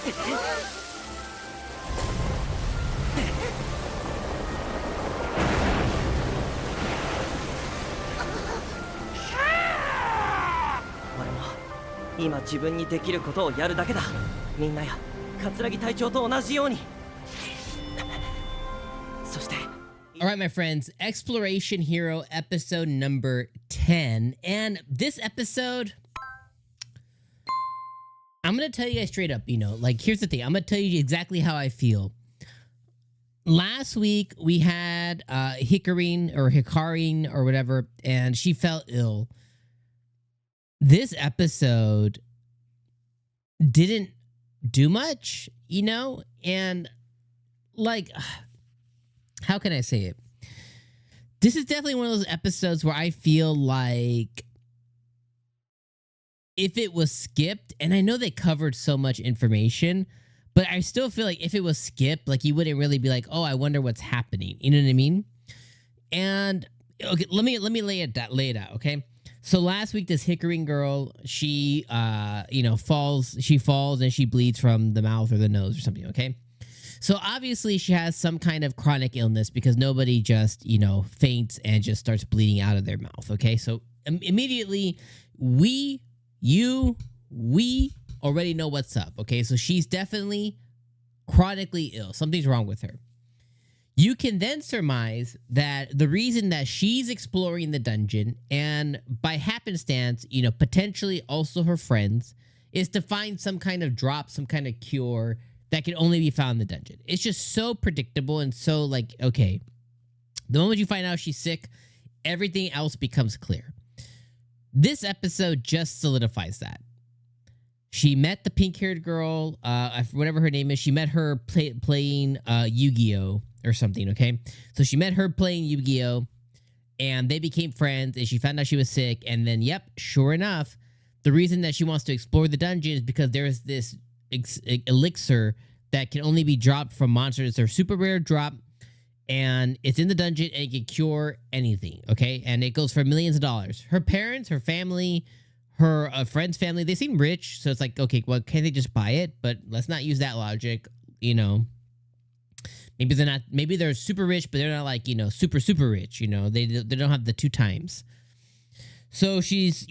俺も今自分にできることをやるだけだ。みんなや桂隊長と同じように。そして All right, my friends, Exploration Hero episode number 10. And this episode, I'm going to tell you guys straight up, you know, like, here's the thing. I'm going to tell you exactly how I feel. Last week, we had Hikarin or whatever, and she fell ill. This episode didn't do much, you know? And, like, how can I say it? This is definitely one of those episodes where I feel like if it was skipped, and I know they covered so much information, but I still feel like if it was skipped, like, you wouldn't really be like, oh, I wonder what's happening. You know what I mean? And okay, let me lay it out, okay? So last week, this Hikarin girl, she falls and she bleeds from the mouth or the nose or something, okay? So obviously she has some kind of chronic illness because nobody just, faints and just starts bleeding out of their mouth, okay? So immediately we already know what's up, okay? So she's definitely chronically ill. Something's wrong with her. You can then surmise that the reason that she's exploring the dungeon and by happenstance, potentially also her friends, is to find some kind of drop, some kind of cure that can only be found in the dungeon. It's just so predictable and so like, okay, the moment you find out she's sick, everything else becomes clear. This episode just solidifies that. She met the pink-haired girl, whatever her name is. She met her playing Yu-Gi-Oh! Or something, okay? So she met her playing Yu-Gi-Oh! And they became friends, and she found out she was sick. And then, yep, sure enough, the reason that she wants to explore the dungeon is because there's this elixir that can only be dropped from monsters. They're super rare drop, and it's in the dungeon, and it can cure anything, okay? And it goes for millions of dollars. Her parents, her family, her friend's family, they seem rich, so it's like, okay, well, can't they just buy it? But let's not use that logic, Maybe they're not. Maybe they're super rich, but they're not like super rich. They don't have the two times. So she's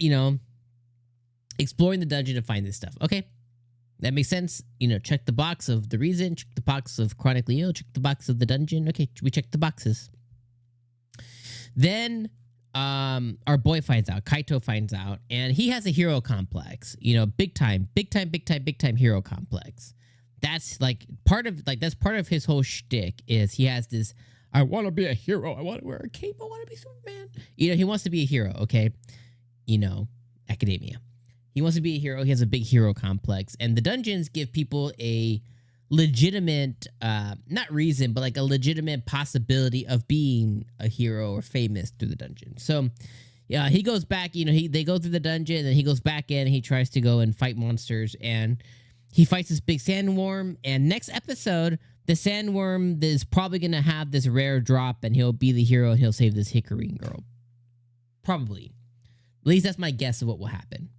exploring the dungeon to find this stuff. Okay, that makes sense. Check the box of the reason. Check the box of chronically ill. Check the box of the dungeon. Okay, we check the boxes. Then our boy finds out. Kaito finds out, and he has a hero complex. Big time hero complex. That's part of his whole shtick is he has this, I want to be a hero. I want to wear a cape. I want to be Superman. He wants to be a hero, okay? Academia. He wants to be a hero. He has a big hero complex. And the dungeons give people a legitimate, not reason, but like a legitimate possibility of being a hero or famous through the dungeon. So, yeah, he goes back, they go through the dungeon and he goes back in and he tries to go and fight monsters and he fights this big sandworm, and next episode, the sandworm is probably going to have this rare drop, and he'll be the hero, and he'll save this Hikarin girl. Probably. At least that's my guess of what will happen.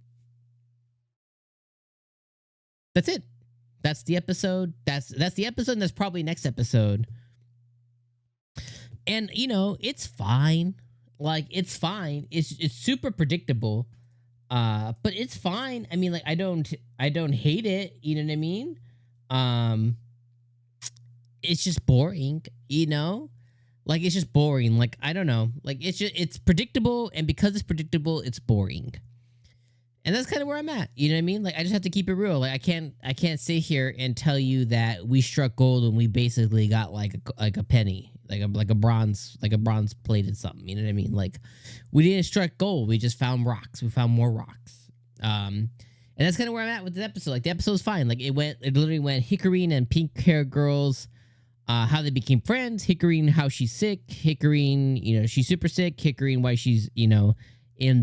That's it. That's the episode. That's the episode, and that's probably next episode. And, it's fine. It's fine. It's super predictable. But it's fine. I mean, I don't hate it. You know what I mean? It's just boring, it's just boring. I don't know. It's predictable. And because it's predictable, it's boring. And that's kind of where I'm at. You know what I mean? I just have to keep it real. I can't sit here and tell you that we struck gold when we basically got like a penny, like a bronze plated something. You know what I mean? We didn't strike gold. We just found rocks. We found more rocks. And that's kind of where I'm at with this episode. The episode's fine. It literally went Hikarin and pink hair girls, how they became friends. Hikarin, how she's sick. Hikarin, she's super sick. Hikarin, why she's, in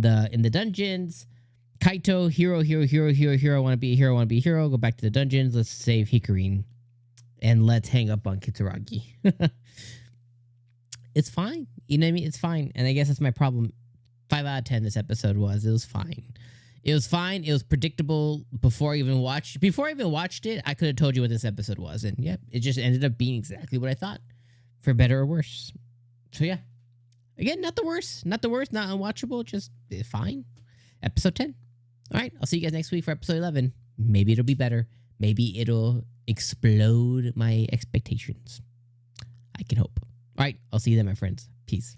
the dungeons. Kaito, hero. Want to be a hero. Go back to the dungeons. Let's save Hikarin. And let's hang up on Kitsuragi. It's fine. You know what I mean? It's fine. And I guess that's my problem. 5 out of 10 this episode was. It was fine. It was fine. It was predictable before I even watched it. I could have told you what this episode was. And yep, it just ended up being exactly what I thought, for better or worse. So yeah. Again, not the worst, not unwatchable, just fine. Episode 10. All right, I'll see you guys next week for episode 11. Maybe it'll be better. Maybe it'll explode my expectations. I can hope. All right, I'll see you then, my friends. Peace.